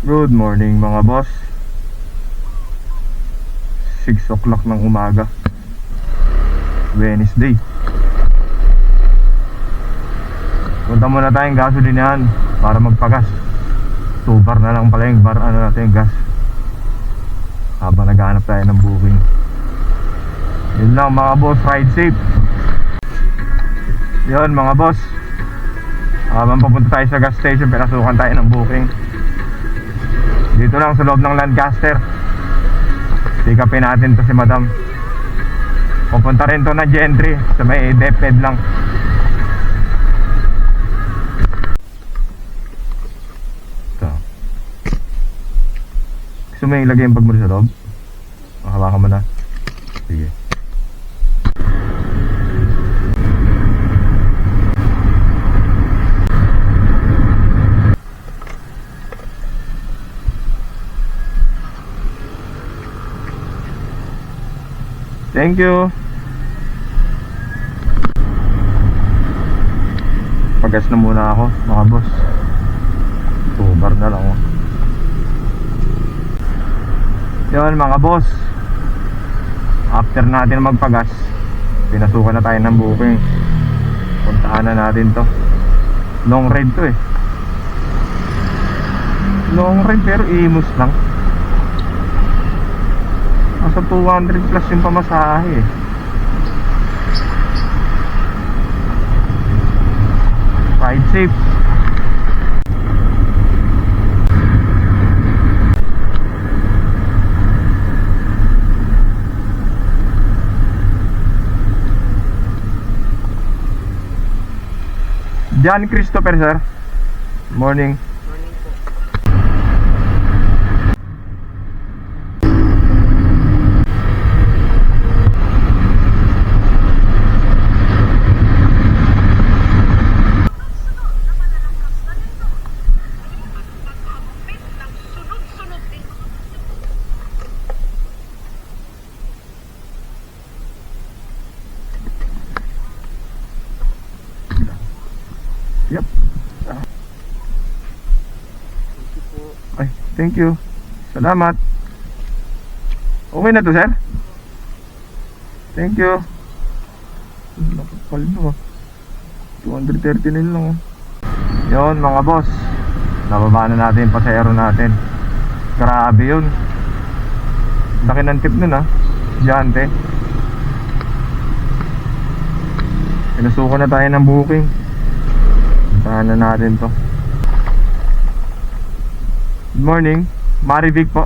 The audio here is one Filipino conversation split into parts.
Good morning mga boss. 6 o'clock ng umaga, Wednesday. Punta muna tayong gasolinahan para magpagas. 2 bar na lang pala yung bar natin gas, habang naghahanap tayo ng booking. Yun lang mga boss, ride safe. Yun mga boss, habang papunta tayo sa gas station, pinasukan tayo ng booking dito lang sa loob ng Lancaster. Pick-upin natin to si madam. Pupunta rin to na Gentry sa may DepEd lang. Ito. Gusto mo yung ilagay yung bag mo sa loob? Makahawakan mo na. Sige. Thank you. Pagas na muna ako mga boss. 2 bar na lang oh. Yun mga boss, after natin magpagas, pinasukan na tayo ng booking. Puntahan na natin to. Long ride to eh. Long ride pero imus lang. Nasa 200 plus yung pamasahe eh. Ride safe. John Christopher sir. Morning. Yep. Ay, thank you. Salamat. Okay na to, sir? Thank you. Nakapal mo. 239 lang. Yun, mga boss. Nababa na natin yung pasahero natin. Grabe yun. Laki ng tip nun Gigante. Pinasuko na tayo ng booking. Puntahan na natin to. Good morning, Marivic po.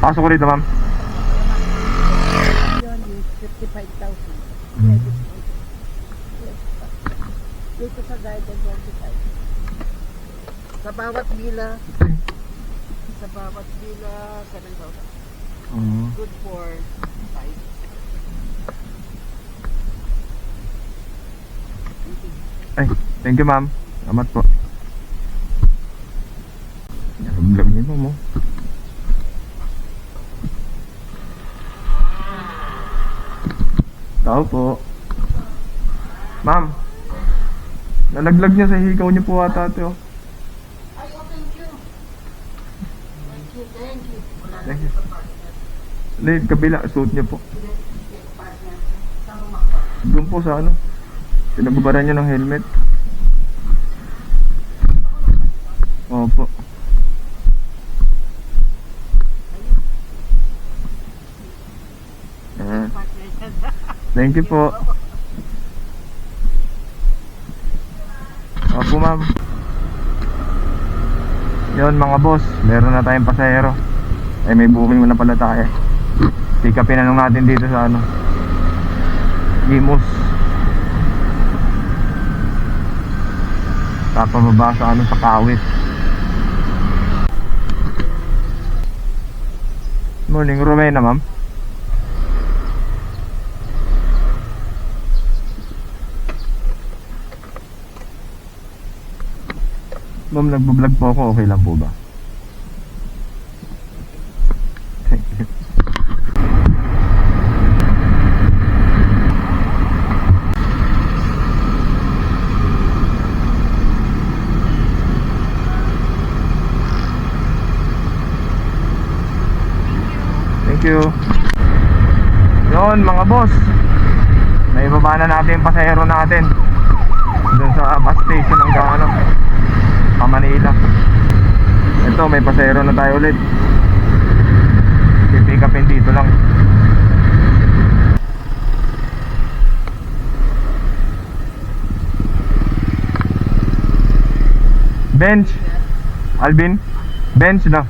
Pasok ko rito ma'am. 55,000. Dito sa garden 25. Sa bawat bila 7,000. Good for 5. Ay, thank you ma'am. Salamat po. Vlog niyo mo. Tao po. Ma'am, nalaglag niya sa hikaw niyo po ata ate oh. Ay, oh, thank you. Thank you. Wala Thank na you. sa partner. Hindi, kabila, suot niyo po. Partner. Saan umakpa? Doon po sa ano, pinagubaran niyo ng helmet. Opo. Thank you po. Opo ma'am. Yun mga boss, meron na tayong pasahero. Ay may booking na pala tayo. Pick upin na lang natin dito sa ano, Imus. Papababa sa ano, sa Kawit. Morning, Rowena ma'am. Ma'am, nagbablog po ako. Okay lang po ba? Thank you. Thank you. Yun mga boss, naibaba na natin yung pasahero natin doon sa bus station ng Gano, Manila. Ito, may pasahero na tayo ulit. Pipick upin dito lang. Bench Alvin, bench na.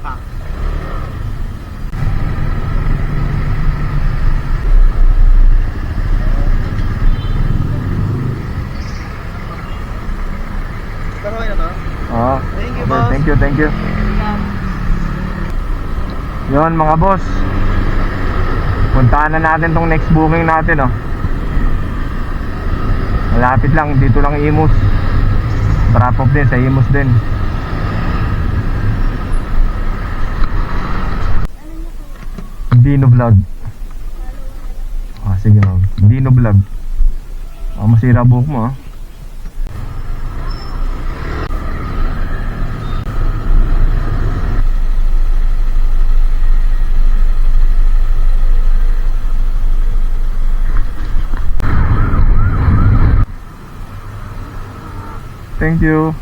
Thank you, Okay, boss. thank you. Yun mga boss, puntahan na natin tong next booking natin, oh. Malapit lang, dito lang Imus. Drop off din sa Imus din. Dino Vlog. Sige ma'am, Dino Vlog. Masira buhok mo, ah. Thank you.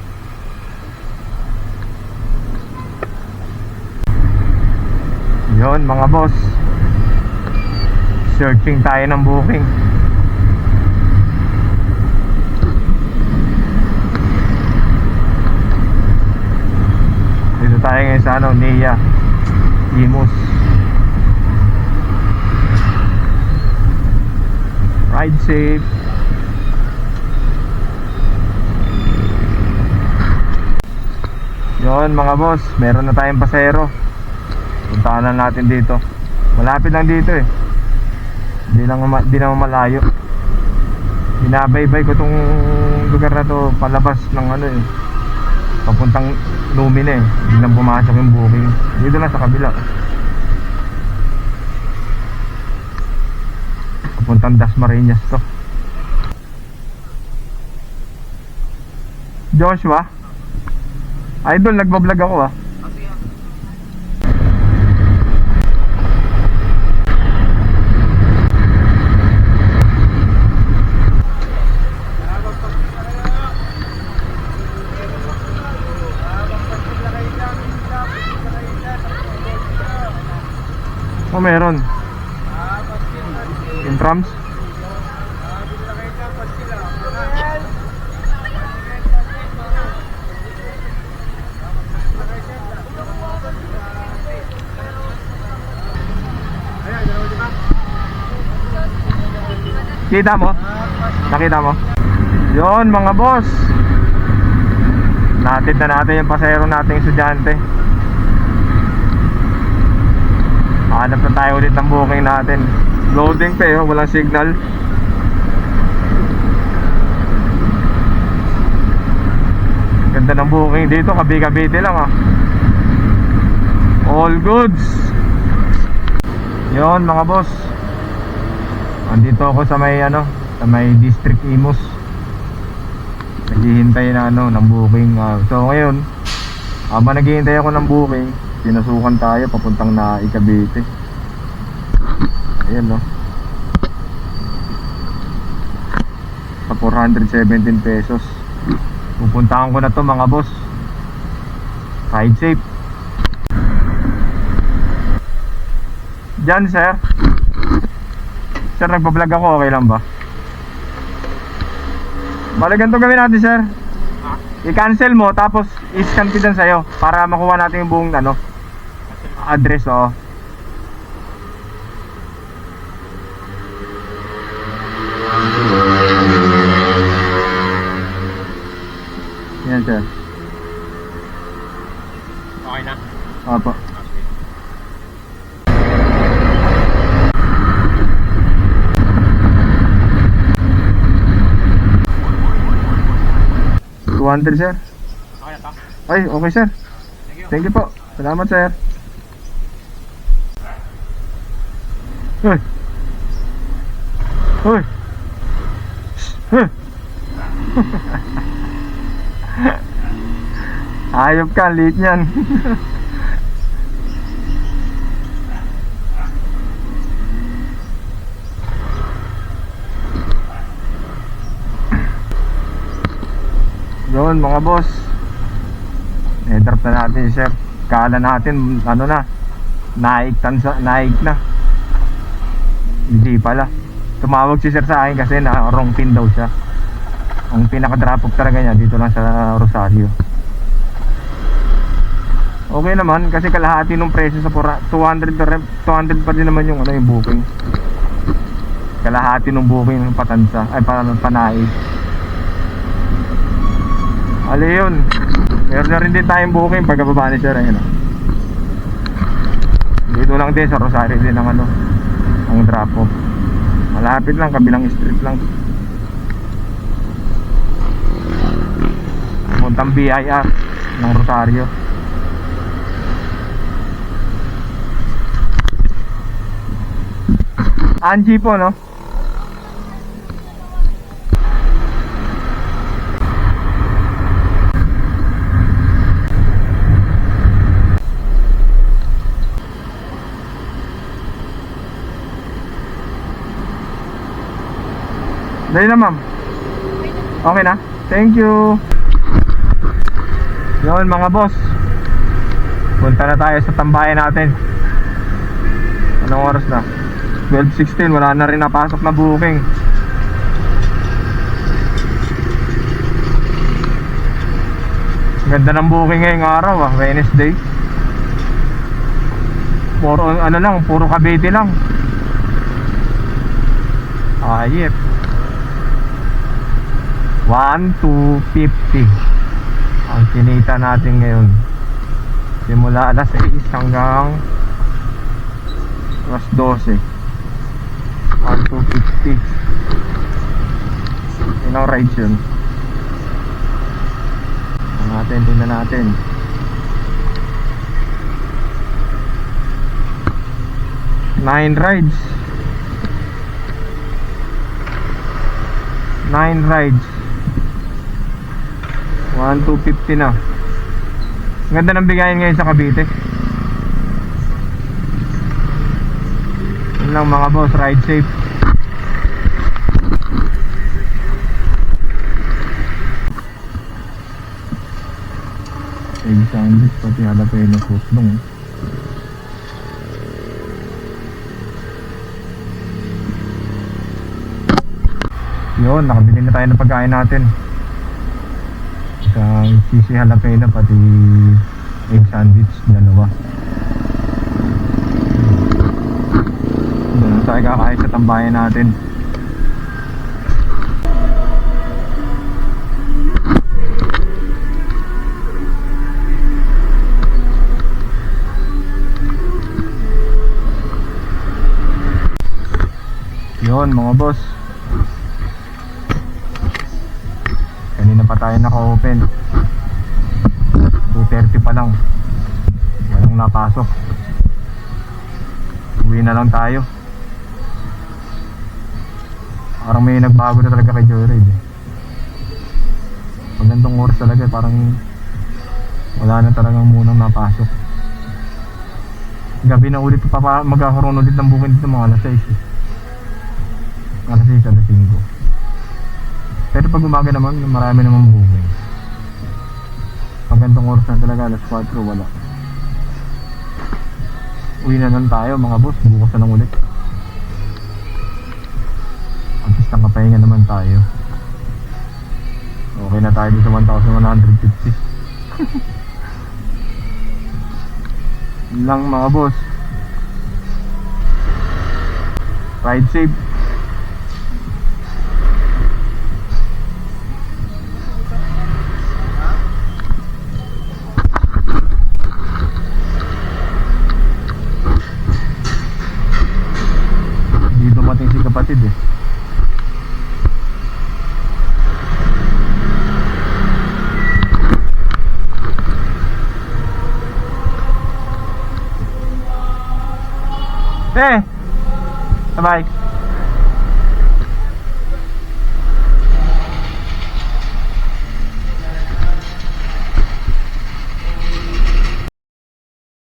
Yon mga boss, searching tayo ng booking. Dito tayo ngayon sa Nia Imus. Ride safe. Yon mga boss, meron na tayong pasahero. Puntahan na natin dito. Malapit lang dito eh. Di naman malayo. Binabaybay ko tong lugar na to palabas ng papuntang Lumine eh. Hindi na pumasok yung booking. Dito lang sa kabila. Papuntang Dasmariñas to. Joshua, idol, nagbablog ako ah. Oh, meron. Intrams. Kita mo? Nakita mo? Yon mga boss, natid na natin yung pasahero nating estudyante. Hanap na tayo ulit ng booking natin. Loading pa eh, walang signal. Ganda ng booking dito, kabi-kabiti lang ah. All goods. Yon mga boss, andito ako sa may District Imus. Naghihintay na ng booking. So ngayon, habang naghihintay ako ng booking, pinasukan tayo papuntang Naik, Cavite. Ayan no. Sa 417 pesos. Pupuntahan ko na to mga boss. Ride safe. Diyan sir. Sir, nagpa-vlog ako, okay lang ba? Bale, ganito gawin natin sir. I-cancel mo, tapos i-scan ko dyan sa'yo para makuha natin yung buong address, oh. Yan sir. Okay na. Opo. $200 sir. Okay na to. Ay, okay sir. Thank you po. Salamat sir. Uy. Uy. Huh. Ayop ka, liit niyan. Yun mga boss, drop na natin sir. Kala natin ano na, naik na. Hindi pala. Tumawag si sir sa akin kasi na wrong pin daw siya. Ang pinaka drop off talaga niya dito lang sa Rosario. Okay naman kasi kalahati ng presyo sa 200 pa din naman yung yung booking. Kalahati ng booking ng Patansa ay Panay. Ali yun. Meron na rin din tayong booking pagkababa ni sir. Ayun. Dito lang din sa Rosario din ang ang drop off. Malapit lang, kabilang street lang. Puntang BIR ng Rosario. Angie po, no? Dali na ma'am. Okay na? Thank you. Yun mga boss, punta na tayo sa tambayan natin. Anong oras na? 12:16, wala na rin napasok na booking. Ganda ng booking ngayong araw Wednesday. Puro puro Cavite lang. Ayep. 1,250 ang kinita natin ngayon. Simula alas 6 hanggang alas 12. 1,250. Inang rides yun. Tingnan natin. Nine rides. 1,250 na. Ganda ng bigayan ngayon sa Cavite. Yun lang mga boss, ride safe. Egg sandwich, pati jalapeno footlong. Yun, nakabili na tayo ng pagkain natin. Isang cheesy jalapeno, pati egg sandwich, dalawa. Doon tayo kakain sa tambayan natin. Yun mga boss, kanina pa tayo naka-open. 2:30 pa lang, walang napasok. Uwi na lang tayo. Parang may nagbago na talaga kay Joyride. Pag gantong oras talaga parang wala na talagang munang napasok. Gabi na ulit magkakaroon ulit ng booking dito mga alas 6 alas 6, alas 5. Pero pag umaga naman, marami naman booking. Pag gantong oras na talaga, alas 4, wala. Uwi na lang tayo mga boss, bukas na lang ulit. At least nakapahinga naman tayo. Okay na tayo dito 1,150. Yun lang mga boss. Ride safe. Dumating si kapatid eh. Bye-bye.